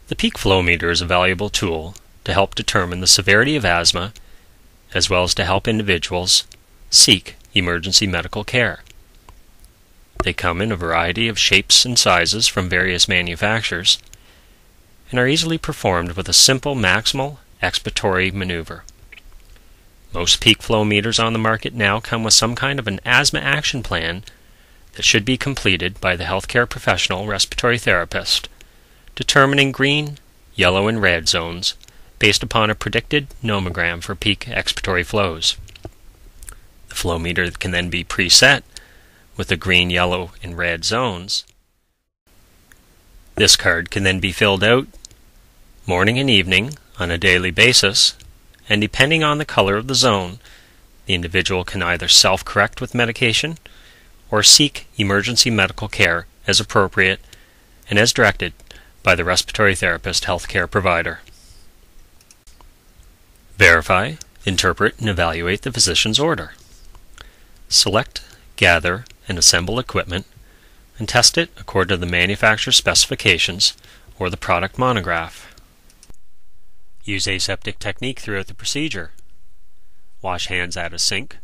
The peak flow meter is a valuable tool to help determine the severity of asthma, as well as to help individuals seek emergency medical care. They come in a variety of shapes and sizes from various manufacturers and are easily performed with a simple maximal expiratory maneuver. Most peak flow meters on the market now come with some kind of an asthma action plan that should be completed by the healthcare professional respiratory therapist, determining green, yellow, and red zones based upon a predicted nomogram for peak expiratory flows. The flow meter can then be preset with the green, yellow, and red zones. This card can then be filled out morning and evening on a daily basis, and depending on the color of the zone, the individual can either self-correct with medication or seek emergency medical care as appropriate and as directed by the respiratory therapist healthcare provider. Verify, interpret, and evaluate the physician's order. Select, gather, and assemble equipment and test it according to the manufacturer's specifications or the product monograph. Use aseptic technique throughout the procedure. Wash hands at a sink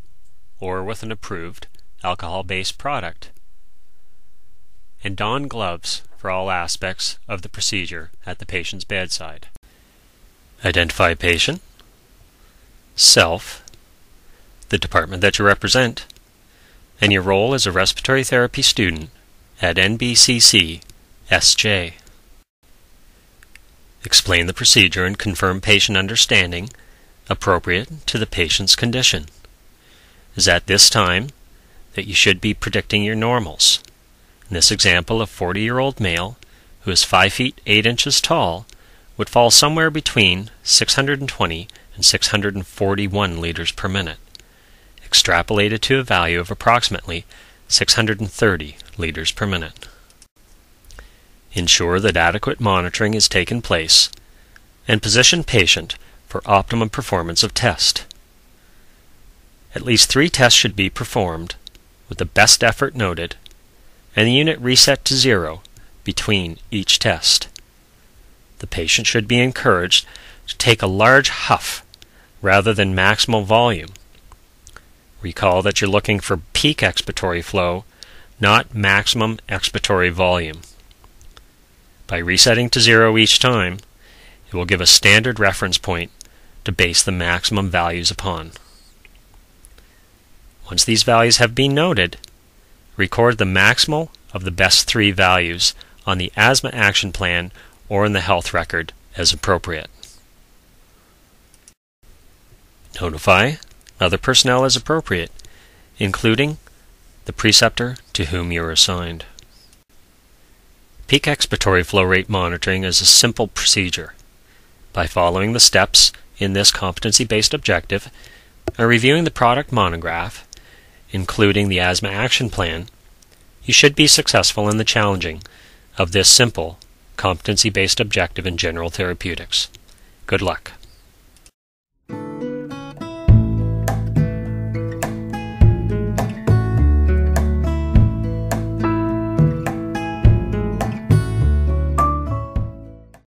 or with an approved alcohol-based product. And don gloves for all aspects of the procedure at the patient's bedside. Identify patient, self, the department that you represent, and your role as a respiratory therapy student at NBCC SJ. Explain the procedure and confirm patient understanding appropriate to the patient's condition. It is at this time that you should be predicting your normals. In this example, a 40-year-old male who is 5 feet 8 inches tall would fall somewhere between 620 and 641 liters per minute, extrapolated to a value of approximately 630 liters per minute. Ensure that adequate monitoring is taken place and position patient for optimum performance of test. At least 3 tests should be performed with the best effort noted and the unit reset to 0 between each test. The patient should be encouraged to take a large huff rather than maximal volume. Recall that you're looking for peak expiratory flow, not maximum expiratory volume. By resetting to 0 each time, it will give a standard reference point to base the maximum values upon. Once these values have been noted, record the maximal of the best 3 values on the asthma action plan or in the health record as appropriate. Notify other personnel as appropriate, including the preceptor to whom you are assigned. Peak expiratory flow rate monitoring is a simple procedure. By following the steps in this competency-based objective and reviewing the product monograph, including the asthma action plan, you should be successful in the challenging of this simple competency-based objective in general therapeutics. Good luck.